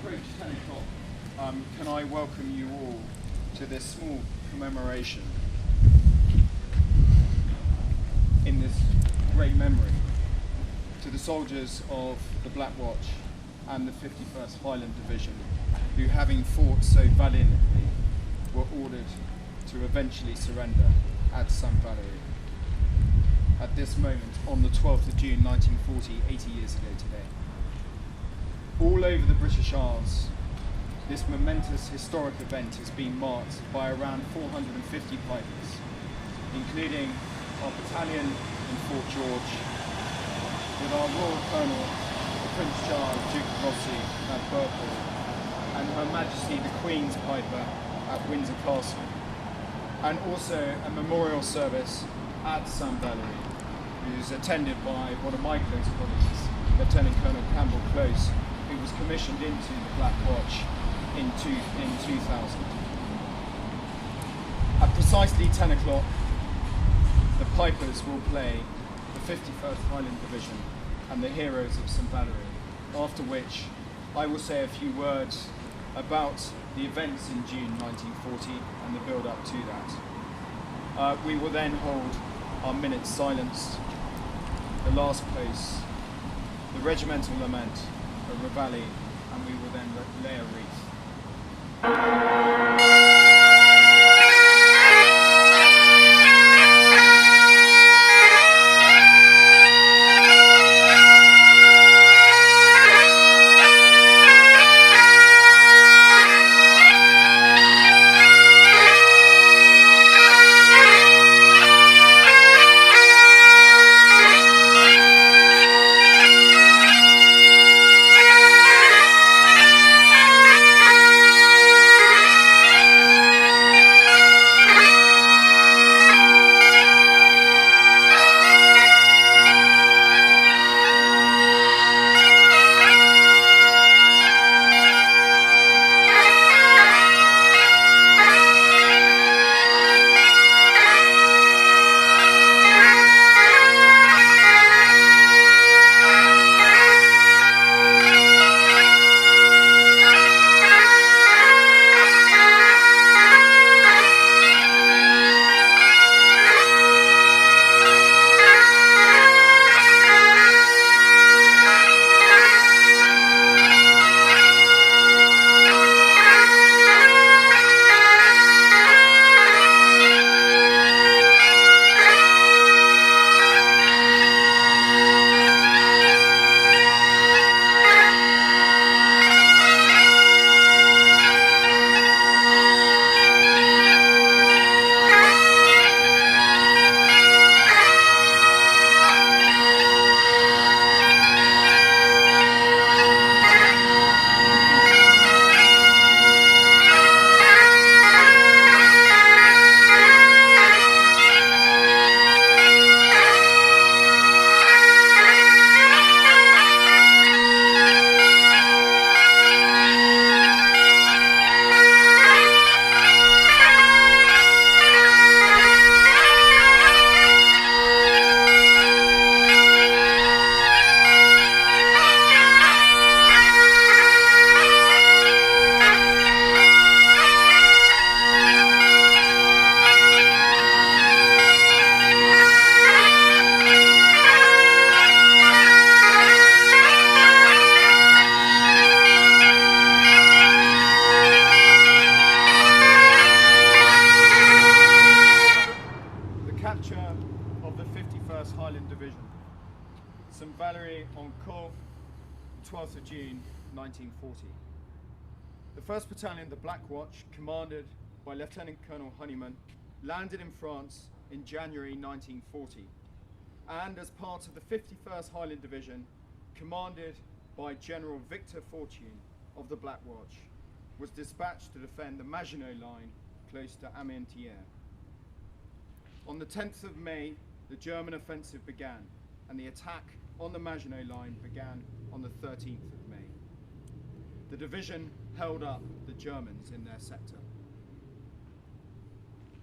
approach 10 o'clock, can I welcome you all to this small commemoration in this great memory to the soldiers of the Black Watch and the 51st Highland Division, who, having fought so valiantly, were ordered to eventually surrender at St. Valery. At this moment, on the 12th of June 1940, 80 years ago today. All over the British Isles, this momentous historic event has been marked by around 450 pipers, including our battalion in Fort George, with our Royal Colonel, the Prince Charles, Duke of Rothesay at Bugler, and Her Majesty the Queen's Piper at Windsor Castle, and also a memorial service at St. Valery, who's attended by one of my close colleagues, Lieutenant Colonel Campbell Close, who was commissioned into the Black Watch in 2000. At precisely 10 o'clock, the pipers will play the 51st Highland Division and the Heroes of St. Valery, after which I will say a few words about the events in June 1940 and the build-up to that. We will then hold our minute's silence, the last post, the regimental lament, a reveille, and we will then lay a wreath. Of the 51st Highland Division, St. Valery on Caux, 12th of June 1940. The 1st Battalion, the Black Watch, commanded by Lieutenant Colonel Honeyman, landed in France in January 1940, and as part of the 51st Highland Division, commanded by General Victor Fortune of the Black Watch, was dispatched to defend the Maginot Line close to Armentières. On the 10th of May, the German offensive began, and the attack on the Maginot Line began on the 13th of May. The division held up the Germans in their sector.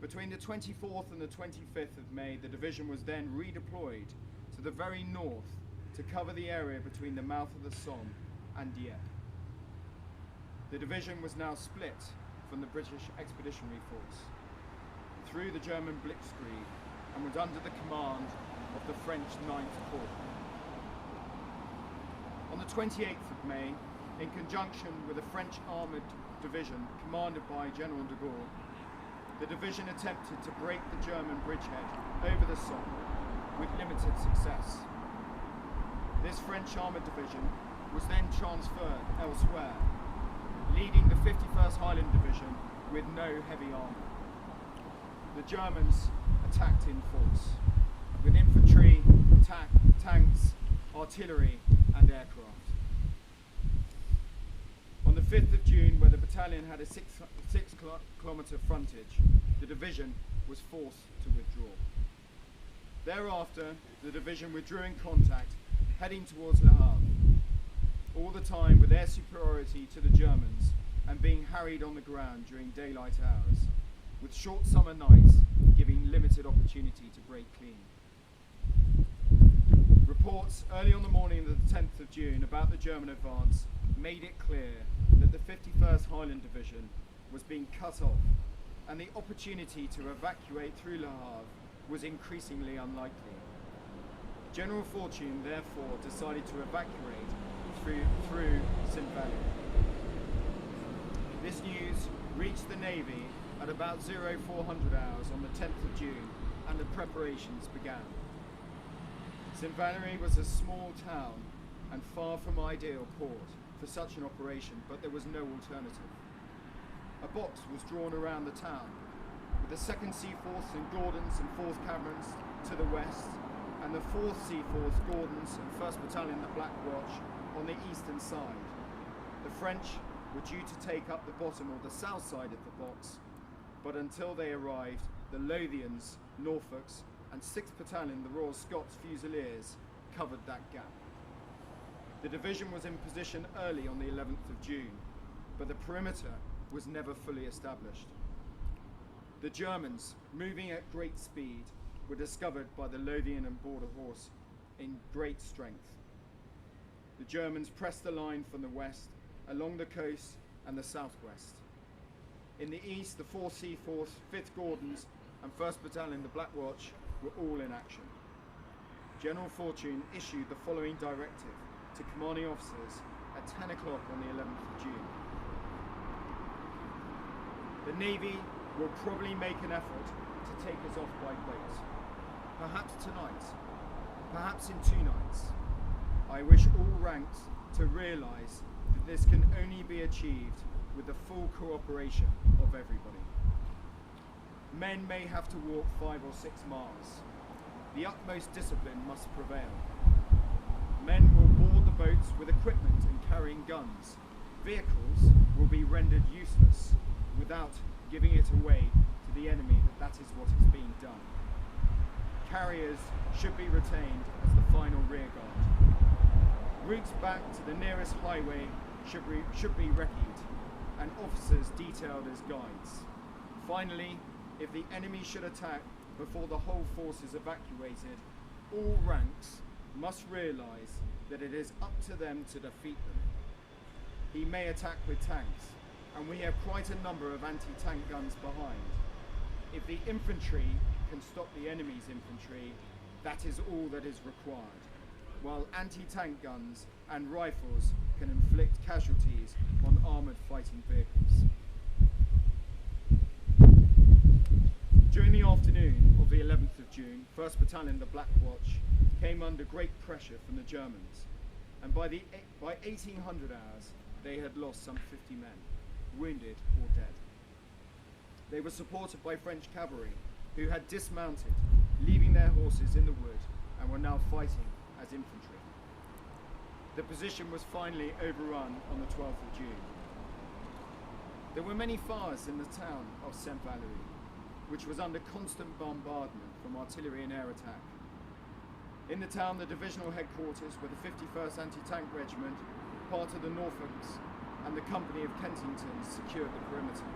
Between the 24th and the 25th of May, the division was then redeployed to the very north to cover the area between the mouth of the Somme and Dieppe. The division was now split from the British Expeditionary Force through the German Blitzkrieg and was under the command of the French 9th Corps. On the 28th of May, in conjunction with a French armoured division commanded by General de Gaulle, the division attempted to break the German bridgehead over the Somme with limited success. This French armoured division was then transferred elsewhere, leading the 51st Highland Division with no heavy armour. The Germans attacked in force, with infantry, tanks, artillery and aircraft. On the 5th of June, where the battalion had a 6-kilometre frontage, the division was forced to withdraw. Thereafter, the division withdrew in contact, heading towards Le Havre, all the time with air superiority to the Germans and being harried on the ground during daylight hours, with short summer nights giving limited opportunity to break clean. Reports early on the morning of the 10th of June about the German advance made it clear that the 51st Highland Division was being cut off, and the opportunity to evacuate through Le Havre was increasingly unlikely. General Fortune therefore decided to evacuate through St. Valery. This news reached the Navy at about 0400 hours on the 10th of June, and the preparations began. St. Valery was a small town and far from ideal port for such an operation, but there was no alternative. A box was drawn around the town, with the 2nd Seaforth St. Gordons and 4th Camerons to the west, and the 4th Seaforth Gordons and 1st Battalion the Black Watch on the eastern side. The French were due to take up the bottom or the south side of the box, but until they arrived, the Lothians, Norfolks and 6th Battalion, the Royal Scots Fusiliers, covered that gap. The division was in position early on the 11th of June, but the perimeter was never fully established. The Germans, moving at great speed, were discovered by the Lothian and Border Horse in great strength. The Germans pressed the line from the west, along the coast and the southwest. In the east, the 4th Seaforth, 5th Gordons and 1st Battalion, the Black Watch, were all in action. General Fortune issued the following directive to commanding officers at 10 o'clock on the 11th of June. The Navy will probably make an effort to take us off by boat. Perhaps tonight, perhaps in 2 nights. I wish all ranks to realise that this can only be achieved with the full cooperation of everybody. Men may have to walk 5 or 6 miles. The utmost discipline must prevail. Men will board the boats with equipment and carrying guns. Vehicles will be rendered useless without giving it away to the enemy that is what is being done. Carriers should be retained as the final rearguard. Routes back to the nearest highway should be recce'd, and officers detailed as guides. Finally, if the enemy should attack before the whole force is evacuated, all ranks must realise that it is up to them to defeat them. He may attack with tanks, and we have quite a number of anti-tank guns behind. If the infantry can stop the enemy's infantry, that is all that is required, while anti-tank guns and rifles can inflict casualties on armoured fighting vehicles. During the afternoon of the 11th of June, 1st Battalion, the Black Watch, came under great pressure from the Germans, and by 1800 hours they had lost some 50 men, wounded or dead. They were supported by French cavalry, who had dismounted, leaving their horses in the wood, and were now fighting as infantry. The position was finally overrun on the 12th of June. There were many fires in the town of St. Valery, which was under constant bombardment from artillery and air attack. In the town, the divisional headquarters were the 51st Anti-Tank Regiment, part of the Norfolks, and the Company of Kensington secured the perimeter.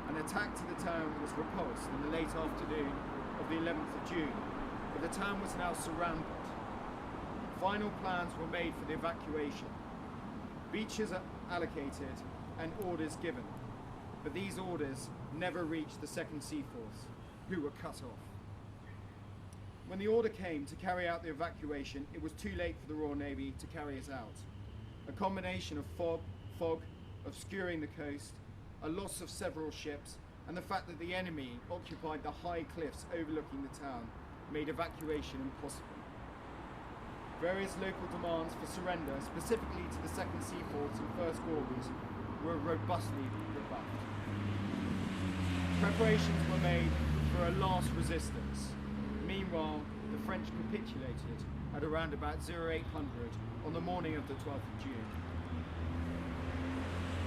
An attack to the town was repulsed in the late afternoon of the 11th of June, but the town was now surrounded. Final plans were made for the evacuation. Beaches are allocated and orders given, but these orders never reached the 2nd Seaforth, who were cut off. When the order came to carry out the evacuation, it was too late for the Royal Navy to carry it out. A combination of fog, obscuring the coast, a loss of several ships, and the fact that the enemy occupied the high cliffs overlooking the town made evacuation impossible. Various local demands for surrender, specifically to the 2nd Seaforths and 1st Gordons, were robustly rebuffed. Preparations were made for a last resistance. Meanwhile, the French capitulated at around about 0800 on the morning of the 12th of June.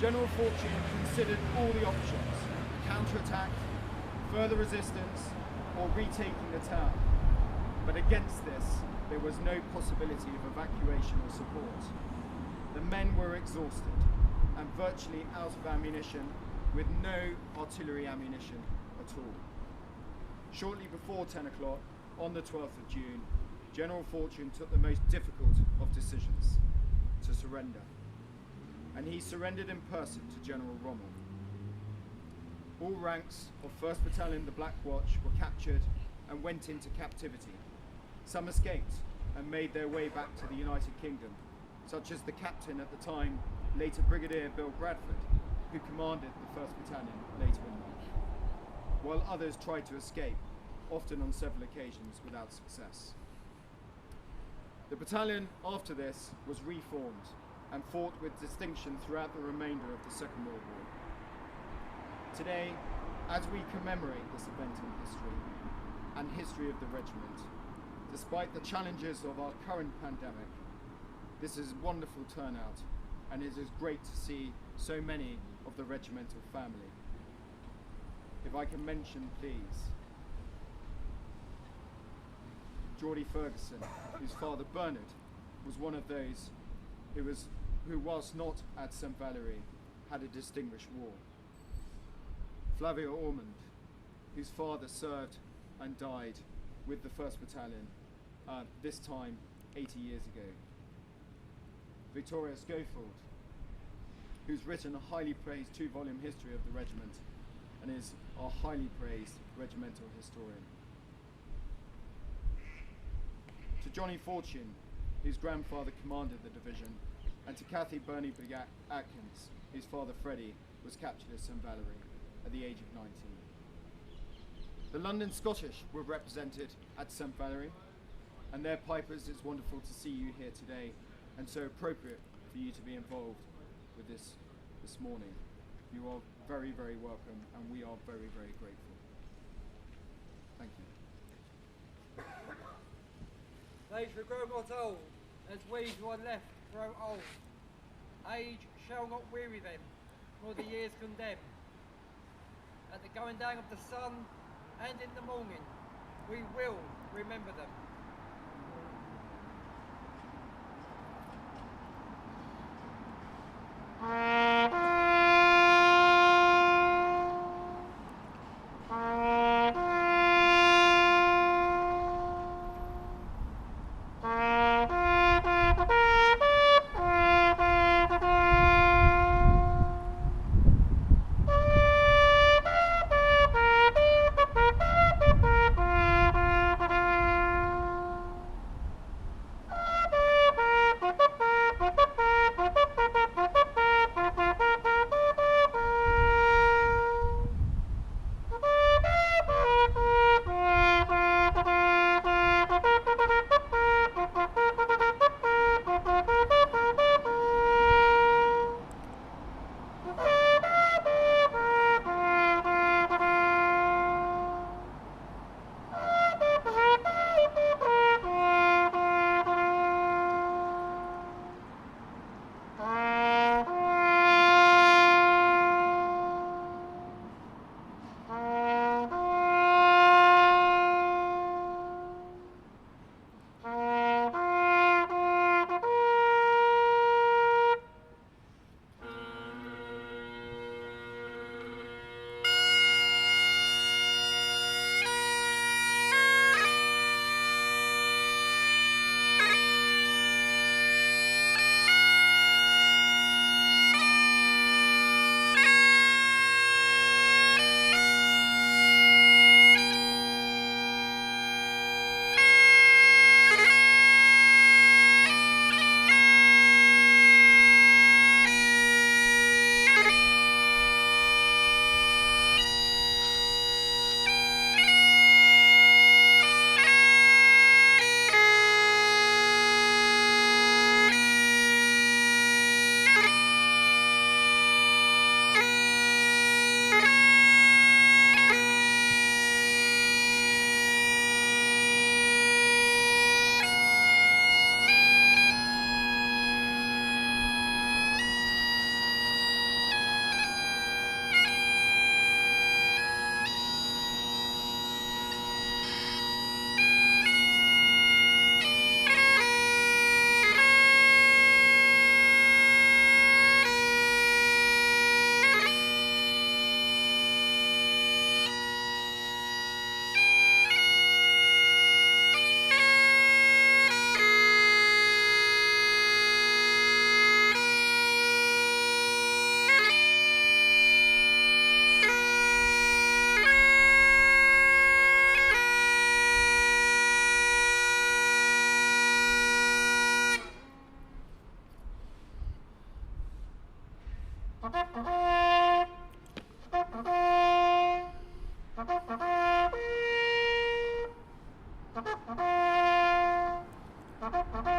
General Fortune considered all the options: counterattack, further resistance, or retaking the town. But against this, there was no possibility of evacuation or support. The men were exhausted and virtually out of ammunition, with no artillery ammunition at all. Shortly before 10 o'clock on the 12th of June, General Fortune took the most difficult of decisions: to surrender. And he surrendered in person to General Rommel. All ranks of 1st Battalion, the Black Watch, were captured and went into captivity. Some escaped and made their way back to the United Kingdom, such as the captain at the time, later Brigadier Bill Bradford, who commanded the 1st Battalion later in life, while others tried to escape, often on several occasions without success. The battalion after this was reformed and fought with distinction throughout the remainder of the Second World War. Today, as we commemorate this event in history and history of the regiment, despite the challenges of our current pandemic, this is a wonderful turnout, and it is great to see so many of the regimental family. If I can mention, please, Geordie Ferguson, whose father Bernard was one of those who whilst not at St. Valery, had a distinguished war. Flavio Ormond, whose father served and died with the 1st Battalion, this time 80 years ago. Victoria Schofield, who's written a highly praised 2-volume history of the regiment and is our highly praised regimental historian. To Johnny Fortune, whose grandfather commanded the division, and to Kathy Burney Atkins, whose father Freddie was captured at St. Valery at the age of 19. The London Scottish were represented at St. Valery, and their pipers, it's wonderful to see you here today, and so appropriate for you to be involved with this morning. You are very, very welcome, and we are very, very grateful. Thank you. They shall grow not old, as we who are left grow old. Age shall not weary them, nor the years condemn. At the going down of the sun and in the morning, we will remember them. Thank you.